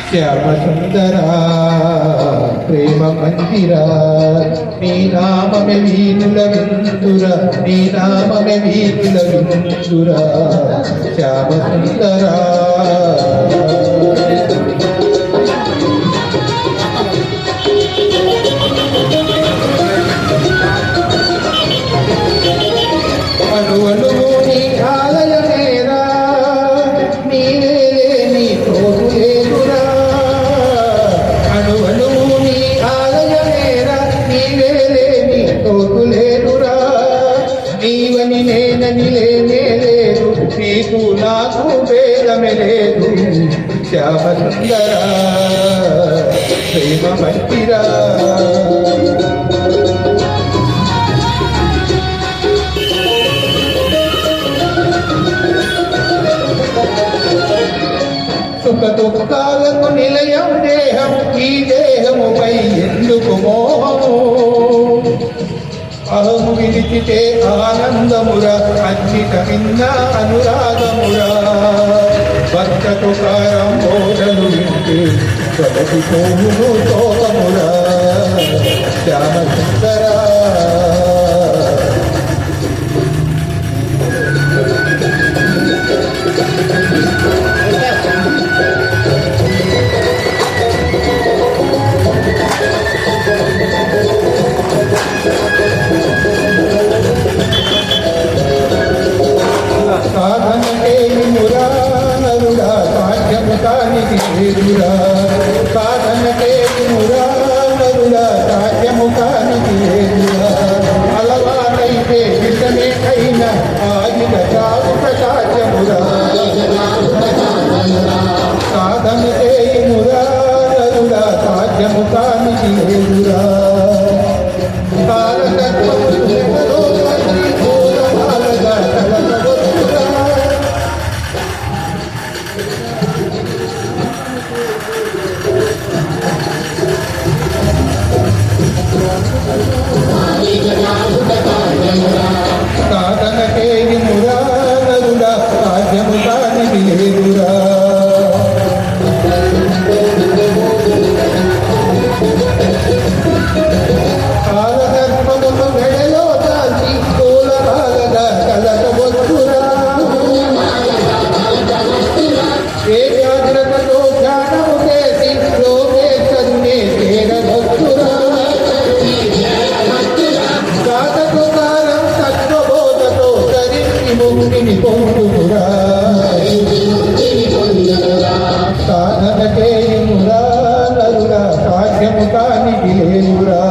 శ్యామ సుందరా ప్రేమ మందిరా నీ నామమే వీనుల విందురా నీ నామమే వీనుల విందురా శ్యామ సుందరా అనువనువు నీ ఆలయమేరా నీవే నీ తోడు లేదురా అనువనువు నీ ఆలయమేరా నీవే నీ తోడు లేదురా నీవని నేనని లేనే లేదు నీకు నాకు భేదమే లేదు శ్యామ సుందరా ప్రేమ మందిరా సుఖ దుఃఖాలకు నిలయం దేహం ఈ దేహముపై ఎందుకు మోహము అహము విడిచితే ఆనందమురా అచ్చిత విన్న అనురాగమురా భక్తకు కారం బోధలు వింటే తొలగి పోవును తోకమురా శ్యామ సుందరా సాధనకే మురారుడా సాధ్యము కానికి లేదురా సాధనకే మురారుడా సాధ్యము కానికి లేదురా అలవాటైతే విషమే అయిన ఆగిన చావుక సాధ్యమురా సాధనకే మురారుడా సాధ్యము కానికి లేదురా సాధనకే మురారుడా సాధ్యము కానికి లేదురా కాలదర్పమును మెడలో దాల్చి తోలరాలగా కలగవచ్చురా ఏ జాగ్రత్తతో ధ్యానము చేసి లోకేశ్వరునే చేరవచ్చురా సాధకు కాలం తత్వబోధతో ధరించి ముక్తిని పొందుతురా సాధనకే మురారుడా సాధ్యము కానికి లేదురా